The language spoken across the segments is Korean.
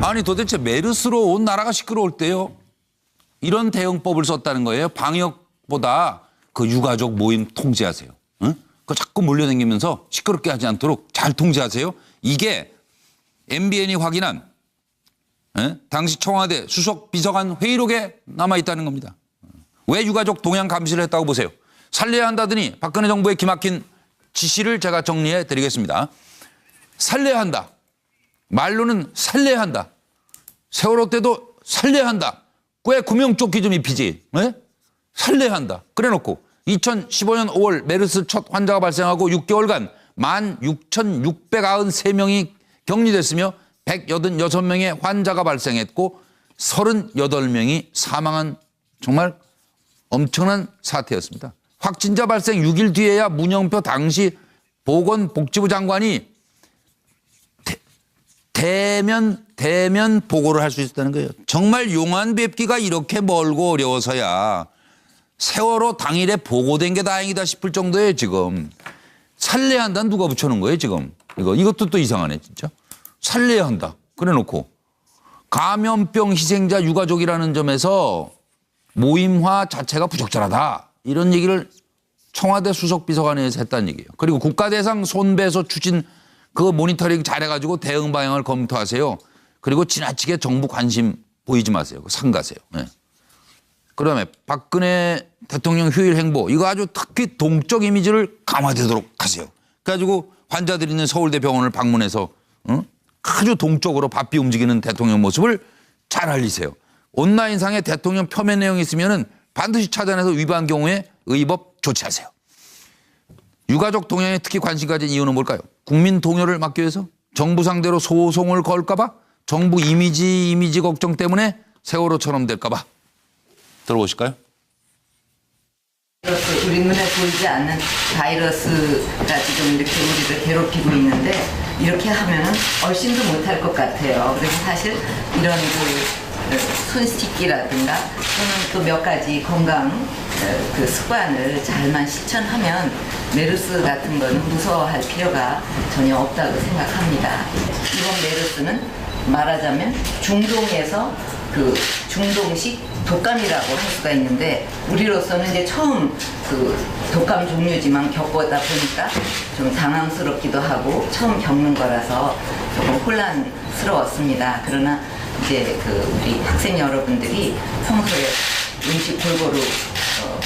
아니 도대체 메르스로 온 나라가 시끄러울 때요. 이런 대응법을 썼다는 거예요. 방역보다 그 유가족 모임 통제하세요. 응? 그 자꾸 몰려다니면서 시끄럽게 하지 않도록 잘 통제하세요. 이게 MBN이 확인한 당시 청와대 수석 비서관 회의록에 남아있다는 겁니다. 왜 유가족 동향 감시를 했다고 보세요. 살려야 한다더니 박근혜 정부의 기막힌 지시를 제가 정리해 드리겠습니다. 살려야 한다. 말로는 살려야 한다. 세월호 때도 살려야 한다. 왜 구명조끼 좀 입히지? 네? 살려야 한다. 그래놓고 2015년 5월 메르스 첫 환자가 발생하고 6개월간 16,693명이 격리됐으며 186명의 환자가 발생했고 38명이 사망한 정말 엄청난 사태였습니다. 확진자 발생 6일 뒤에야 문영표 당시 보건복지부 장관이 대면 보고를 할 수 있었다는 거예요. 정말 용안 뵙기가 이렇게 멀고 어려워서야 세월호 당일에 보고된 게 다행이다 싶을 정도예요, 지금. 살려야 한다는 누가 붙여놓은 거예요, 지금. 이것도 또 이상하네, 진짜. 살려야 한다. 그래 놓고. 감염병 희생자 유가족이라는 점에서 모임화 자체가 부적절하다. 이런 얘기를 청와대 수석비서관에서 했다는 얘기예요. 그리고 국가대상 손배소 추진 그 모니터링 잘해가지고 대응 방향을 검토하세요. 그리고 지나치게 정부 관심 보이지 마세요. 삼가세요. 네. 그다음에 박근혜 대통령 휴일 행보 이거 아주 특히 동적 이미지를 강화되도록 하세요. 그래가지고 환자들이 있는 서울대 병원을 방문해서 아주 동적으로 바삐 움직이는 대통령 모습을 잘 알리세요. 온라인상에 대통령 표면 내용이 있으면은 반드시 찾아내서 위반 경우에 의법 조치하세요. 유가족 동향에 특히 관심 가진 이유는 뭘까요? 국민 동요를 막기 위해서? 정부 상대로 소송을 걸까 봐? 정부 이미지 걱정 때문에 세월호처럼 될까 봐? 들어보실까요? 우리 눈에 보이지 않는 바이러스가 지금 이렇게 우리를 괴롭히고 있는데 이렇게 하면은 얼씬도 못할 것 같아요. 그래서 사실 이런 손 씻기라든가 또는 또 몇 가지 건강 그 습관을 잘만 실천하면 메르스 같은 거는 무서워할 필요가 전혀 없다고 생각합니다. 이번 메르스는 말하자면 중동에서 그 중동식 독감이라고 할 수가 있는데 우리로서는 이제 처음 그 독감 종류지만 겪어다 보니까 좀 당황스럽기도 하고 처음 겪는 거라서 조금 혼란스러웠습니다. 그러나 이제 그 우리 학생 여러분들이 평소에 음식 골고루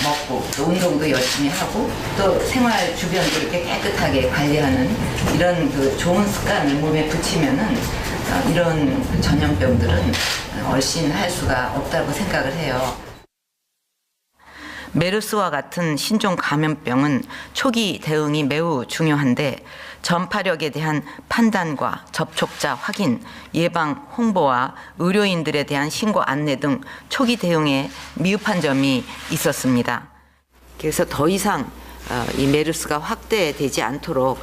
먹고 또 운동도 열심히 하고 또 생활 주변도 이렇게 깨끗하게 관리하는 이런 그 좋은 습관을 몸에 붙이면은 이런 그 전염병들은 얼씬할 수가 없다고 생각을 해요. 메르스와 같은 신종 감염병은 초기 대응이 매우 중요한데 전파력에 대한 판단과 접촉자 확인, 예방 홍보와 의료인들에 대한 신고 안내 등 초기 대응에 미흡한 점이 있었습니다. 그래서 더 이상 이 메르스가 확대되지 않도록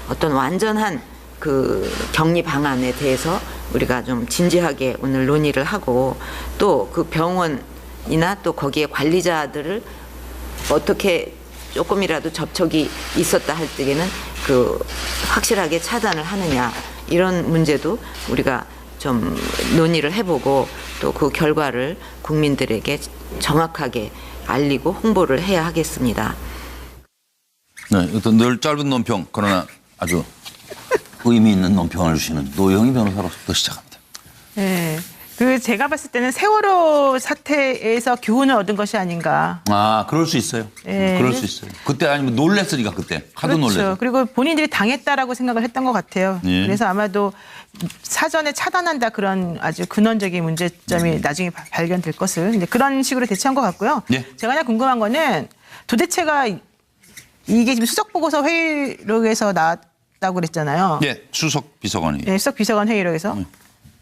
어떤 완전한 그 격리 방안에 대해서 우리가 좀 진지하게 오늘 논의를 하고 또 그 병원이나 또 거기에 관리자들을 어떻게 조금이라도 접촉이 있었다 할 때에는 그 확실하게 차단을 하느냐 이런 문제도 우리가 좀 논의를 해보고 또 그 결과를 국민들에게 정확하게 알리고 홍보를 해야 하겠습니다. 네, 이것도 늘 짧은 논평 그러나 아주 의미 있는 논평을 주시는 노영희 변호사로부터 시작합니다. 네. 제가 봤을 때는 세월호 사태에서 교훈을 얻은 것이 아닌가. 아, 그럴 수 있어요. 네. 그럴 수 있어요. 그때 아니면 놀랬으니까 그때. 하도 그렇죠. 놀래서. 그리고 본인들이 당했다라고 생각을 했던 것 같아요. 예. 그래서 아마도 사전에 차단한다 그런 아주 근원적인 문제점이 나중에 발견될 것을 이제 그런 식으로 대처한 것 같고요. 예. 제가 하나 궁금한 거는 도대체가 이게 지금 수석보고서 회의록에서 나왔다고 그랬잖아요. 예, 수석 비서관이. 네, 수석 비서관 회의록에서.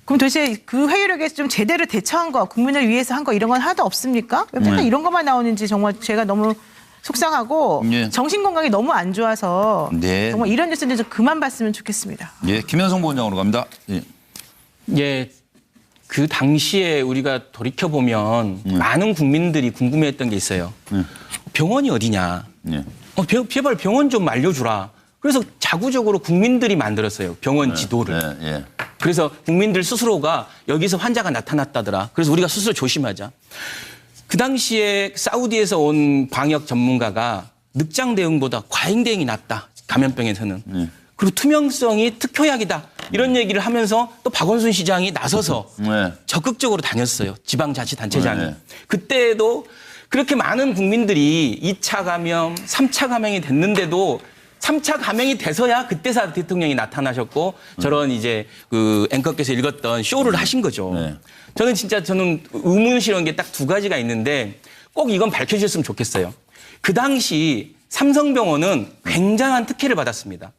그럼 도대체 그 회의록에서 좀 제대로 대처한 거, 국민을 위해서 한 거 이런 건 하나도 없습니까? 왜 맨날 이런 것만 나오는지 정말 제가 너무 속상하고 예. 정신 건강이 너무 안 좋아서 네. 정말 이런 뉴스는 좀 그만 봤으면 좋겠습니다. 예, 김현성 부원장으로 갑니다. 예. 예, 그 당시에 우리가 돌이켜보면 많은 국민들이 궁금해했던 게 있어요. 병원이 어디냐? 예. 제발 병원 좀 알려주라. 그래서 자구적으로 국민들이 만들었어요. 병원 지도를. 예, 예. 그래서 국민들 스스로가 여기서 환자가 나타났다더라. 그래서 우리가 스스로 조심하자. 그 당시에 사우디에서 온 방역 전문가가 늑장 대응보다 과잉 대응이 낫다. 감염병에서는. 그리고 투명성이 특효약이다. 이런 얘기를 하면서 또 박원순 시장이 나서서 적극적으로 다녔어요. 지방자치단체장이. 그때도 그렇게 많은 국민들이 2차 감염, 3차 감염이 됐는데도 3차 감염이 돼서야 그때서 대통령이 나타나셨고 저런 이제 그 앵커께서 읽었던 쇼를 하신 거죠. 저는 의문스러운 게 딱 두 가지가 있는데 꼭 이건 밝혀주셨으면 좋겠어요. 그 당시 삼성병원은 굉장한 특혜를 받았습니다.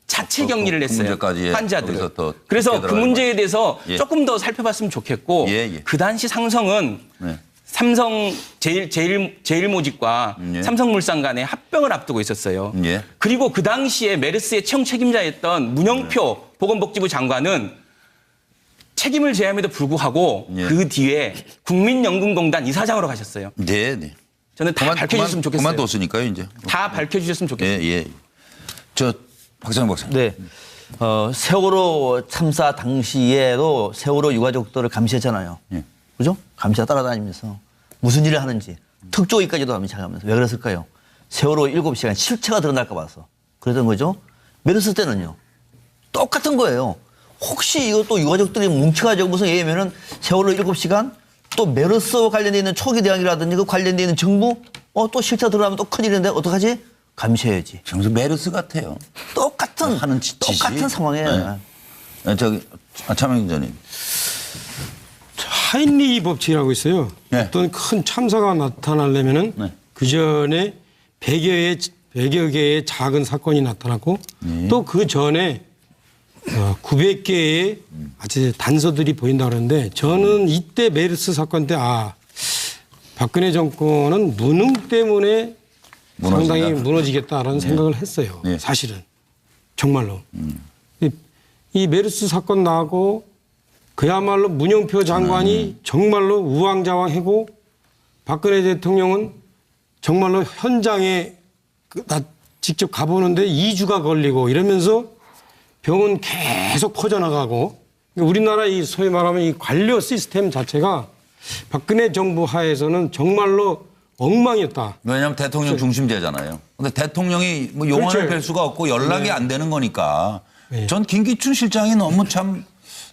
자체 격리를 했어요. 환자들. 그래서 그 문제에 대해서 조금 더 살펴봤으면 좋겠고 그 당시 삼성은 삼성 제일모직과 삼성물산 간의 합병을 앞두고 있었어요. 그리고 그 당시에 메르스의 최종 책임자였던 문영표 보건복지부 장관은 책임을 제함에도 불구하고 그 뒤에 국민연금공단 이사장으로 가셨어요. 저는 다 밝혀주셨으면 좋겠어요. 그만뒀으니까요, 이제. 다 밝혀주셨으면 좋겠어요. 저 박찬호 박사님. 네. 세월호 참사 당시에도 세월호 유가족들을 감시했잖아요. 그죠? 감시가 따라다니면서 무슨 일을 하는지 특조위까지도 감시하면서 왜 그랬을까요? 세월호 7시간 실체가 드러날까 봐서 그랬던 거죠. 메르스 때는요. 똑같은 거예요. 혹시 이것도 유가족들이 뭉쳐가지고 무슨 예면은 세월호 7시간 또 메르스와 관련되어 있는 초기 대응이라든지 그 관련되어 있는 정부 또 실체 드러나면 또 큰일인데 어떡하지? 감시해야지. 정말 메르스 같아요. 똑같은 하는 짓이. 똑같은 상황이에요. 저기 차명 기자님. 하인리 법칙이라고 있어요. 네. 어떤 큰 참사가 나타나려면은 그 전에 100여 개의 작은 사건이 나타났고 또 그 전에 900개의 아주 단서들이 보인다 그러는데 저는 이때 메르스 사건 때 박근혜 정권은 무능 때문에 상당히 무너지겠다라는 생각을 했어요. 사실은 정말로 이 메르스 사건 나고 그야말로 문영표 장관이 정말로 우왕좌왕하고 박근혜 대통령은 정말로 현장에 직접 가보는데 2주가 걸리고 이러면서 병은 계속 퍼져나가고 우리나라 이 소위 말하면 이 관료 시스템 자체가 박근혜 정부 하에서는 정말로 엉망이었다. 왜냐하면 대통령 중심제잖아요. 근데 대통령이 뭐 용언을 뵐 수가 없고 연락이 안 되는 거니까 전 김기춘 실장이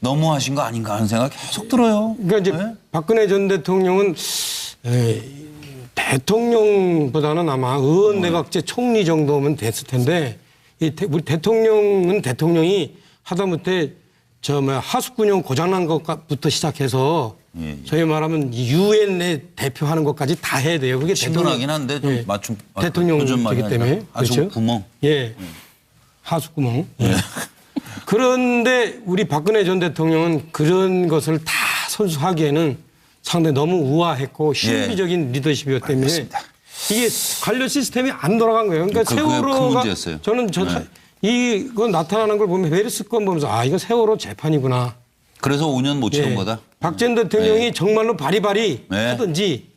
너무하신 거 아닌가 하는 생각이 계속 들어요. 그러니까 이제 박근혜 전 대통령은 대통령보다는 아마 의원내각제 총리 정도면 됐을 텐데 우리 대통령은 대통령이 하다못해 하숙군용 고장난 것부터 시작해서 저희 말하면 유엔에 대표하는 것까지 다 해야 돼요. 그게 신선하긴 한데 좀 맞춤 대통령이기 때문에 하숙구멍. 하숙구멍. 그런데 우리 박근혜 전 대통령은 그런 것을 다 선수하기에는 상당히 너무 우아했고 신비적인 리더십이었기 때문에 맞습니다. 이게 관료 시스템이 안 돌아간 거예요. 그러니까 세월호가 저는 이거 나타나는 걸 보면 메르스 건 보면서 이거 세월호 재판이구나. 그래서 5년 못 치른 거다. 박 전 대통령이 정말로 바리바리 하든지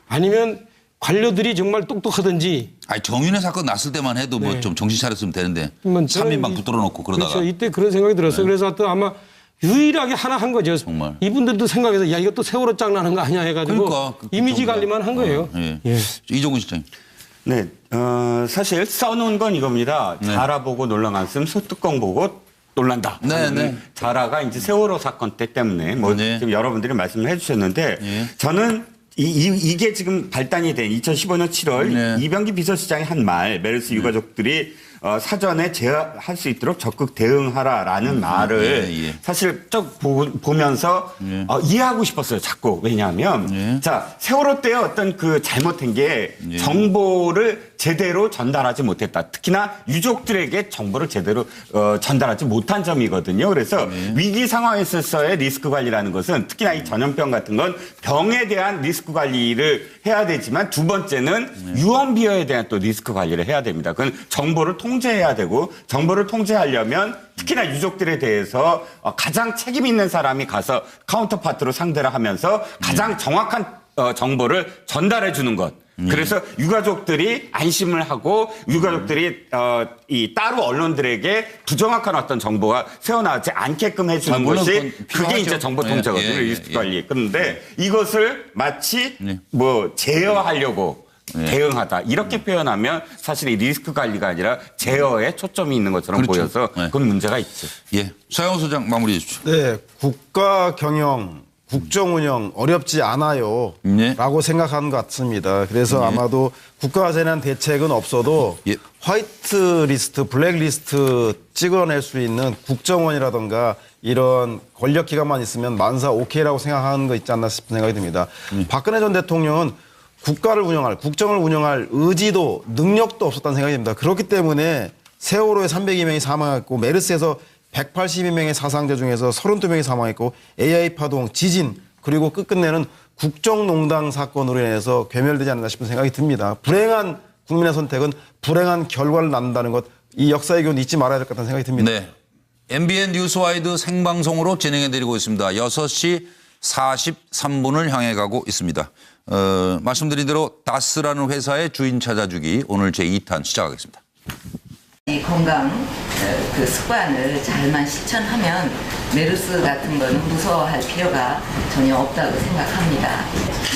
아니면 관료들이 정말 똑똑하든지. 정윤회 사건 났을 때만 해도 뭐 좀 정신 차렸으면 되는데 3인방 붙들어 놓고 그러다가. 그렇죠. 이때 그런 생각이 들었어요. 그래서 하여튼 아마 유일하게 하나 한 거죠. 정말. 이분들도 생각해서 이것도 세월호 짱 나는 거 아니야 해가지고 그러니까, 이미지 관리만 한 거예요. 이종훈 실장님. 네, 사실 써놓은 건 이겁니다. 자라 보고 놀란 한숨, 소뚜껑 보고 놀란다. 자라가 이제 세월호 사건 때 때문에 지금 여러분들이 말씀을 해주셨는데 저는 이게 지금 발단이 된 2015년 7월 이병기 비서실장이 한 말, 메르스 유가족들이 사전에 제어할 수 있도록 적극 대응하라라는 말을 사실 쭉 보면서 이해하고 싶었어요. 자꾸. 왜냐하면 자 세월호 때 어떤 그 잘못된 게 정보를 제대로 전달하지 못했다. 특히나 유족들에게 정보를 제대로 전달하지 못한 점이거든요. 그래서 위기 상황에서의 리스크 관리라는 것은 특히나 이 전염병 같은 건 병에 대한 리스크 관리를 해야 되지만 두 번째는 유언비어에 대한 또 리스크 관리를 해야 됩니다. 그건 정보를 통제해야 되고 정보를 통제하려면 특히나 유족들에 대해서 가장 책임 있는 사람이 가서 카운터파트로 상대를 하면서 가장 정확한 정보를 전달해 주는 것. 그래서 유가족들이 안심을 하고 유가족들이 이 따로 언론들에게 부정확한 어떤 정보가 새어나오지 않게끔 해주는 물론 것이 그건 그게 필요하죠. 이제 정보 통제거든요. 예, 예, 리스크 예. 관리. 그런데 이것을 마치 네. 뭐 제어하려고 대응하다 이렇게 표현하면 사실 이 리스크 관리가 아니라 제어에 초점이 있는 것처럼 그렇죠. 보여서 네. 그건 문제가 있죠. 예. 서영호 소장 마무리해 주십시오. 네, 국가 경영, 국정 운영 어렵지 않아요. 네. 라고 생각하는 것 같습니다. 그래서 아마도 국가에 대한 대책은 없어도 예. 화이트 리스트, 블랙 리스트 찍어낼 수 있는 국정원이라든가 이런 권력 기관만 있으면 만사 오케이라고 생각하는 거 있지 않나 싶은 생각이 듭니다. 박근혜 전 대통령은 국가를 운영할, 국정을 운영할 의지도 능력도 없었다는 생각이 듭니다. 그렇기 때문에 세월호에 302명이 사망했고 메르스에서 182명의 사상자 중에서 32명이 사망했고 AI 파동, 지진 그리고 끝끝내는 국정농단 사건으로 인해서 괴멸되지 않나 싶은 생각이 듭니다. 불행한 국민의 선택은 불행한 결과를 낳는다는 것, 이 역사의 교훈 잊지 말아야 될 것 같다는 생각이 듭니다. 네. MBN 뉴스와이드 생방송으로 진행해드리고 있습니다. 6시 43분을 향해 가고 있습니다. 말씀드린 대로 다스라는 회사의 주인 찾아주기 오늘 제2탄 시작하겠습니다. 이 건강 그 습관을 잘만 실천하면 메르스 같은 거는 무서워할 필요가 전혀 없다고 생각합니다.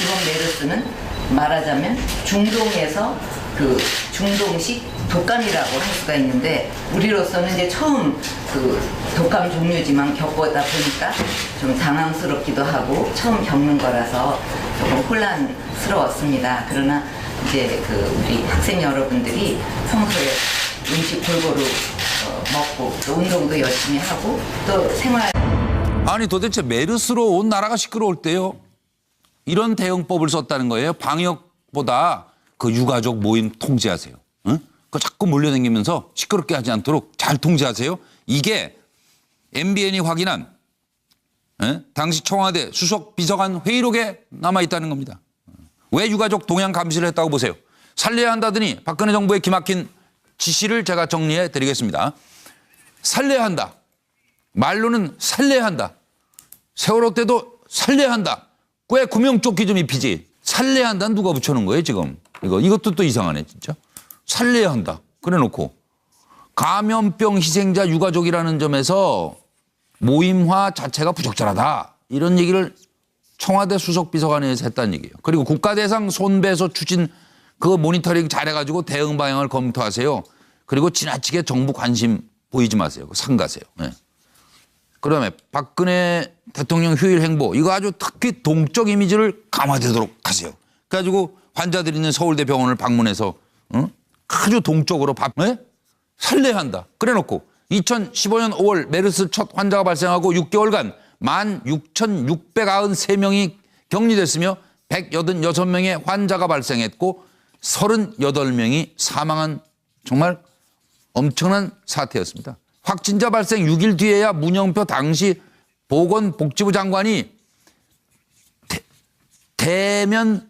이번 메르스는 말하자면 중동에서 그 중동식 독감이라고 할 수가 있는데 우리로서는 이제 처음 그 독감 종류지만 겪어다 보니까 좀 당황스럽기도 하고 처음 겪는 거라서 조금 혼란스러웠습니다. 그러나 이제 그 우리 학생 여러분들이 평소에 음식 골고루 먹고 또 운동도 열심히 하고 또 생활 아니 도대체 메르스로 온 나라가 시끄러울 때요. 이런 대응법을 썼다는 거예요. 방역보다 그 유가족 모임 통제하세요. 응? 그 자꾸 몰려다니면서 시끄럽게 하지 않도록 잘 통제하세요. 이게 MBN이 확인한 당시 청와대 수석 비서관 회의록에 남아있다는 겁니다. 왜 유가족 동향 감시를 했다고 보세요. 살려야 한다더니 박근혜 정부의 기막힌 지시를 제가 정리해 드리겠습니다. 살려야 한다. 말로는 살려야 한다. 세월호 때도 살려야 한다. 왜 구명조끼 좀 입히지. 살려야 한다는 누가 붙여놓은 거예요 지금. 이것도 또 이상하네 진짜. 살려야 한다. 그래놓고 감염병 희생자 유가족이라는 점에서 모임화 자체가 부적절하다. 이런 얘기를 청와대 수석 비서관에서 했다는 얘기예요. 그리고 국가대상 손배소 추진 그 모니터링 잘해가지고 대응 방향을 검토하세요. 그리고 지나치게 정부 관심 보이지 마세요. 상가세요. 네. 그다음에 박근혜 대통령 휴일 행보 이거 아주 특히 동적 이미지를 강화되도록 하세요. 그래가지고 환자들이 있는 서울대 병원을 방문해서 아주 동적으로 살려야 한다. 그래놓고 2015년 5월 메르스 첫 환자가 발생하고 6개월간 16,693명이 격리됐으며 186명의 환자가 발생했고 38명이 사망한 정말 엄청난 사태였습니다. 확진자 발생 6일 뒤에야 문영표 당시 보건복지부 장관이 대면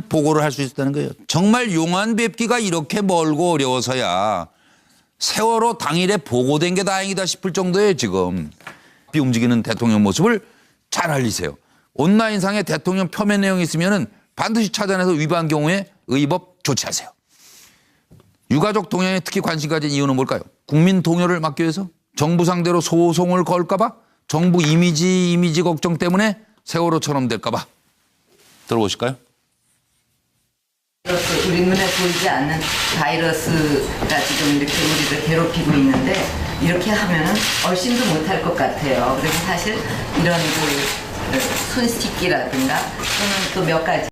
보고를 할 수 있었다는 거예요. 정말 용안 뵙기가 이렇게 멀고 어려워서야 세월호 당일에 보고된 게 다행이다 싶을 정도예요 지금. 움직이는 대통령 모습을 잘 알리세요. 온라인상에 대통령 표면 내용이 있으면 반드시 찾아내서 위반 경우에 의법 조치하세요. 유가족 동향에 특히 관심 가진 이유는 뭘까요? 국민 동요를 막기 위해서? 정부 상대로 소송을 걸까 봐? 정부 이미지 걱정 때문에 세월호처럼 될까 봐? 들어보실까요? 우리 눈에 보이지 않는 바이러스가 지금 이렇게 우리를 괴롭히고 있는데 이렇게 하면은 얼씬도 못할 것 같아요. 그래서 사실 이런 그 손 씻기라든가 또는 또 몇 가지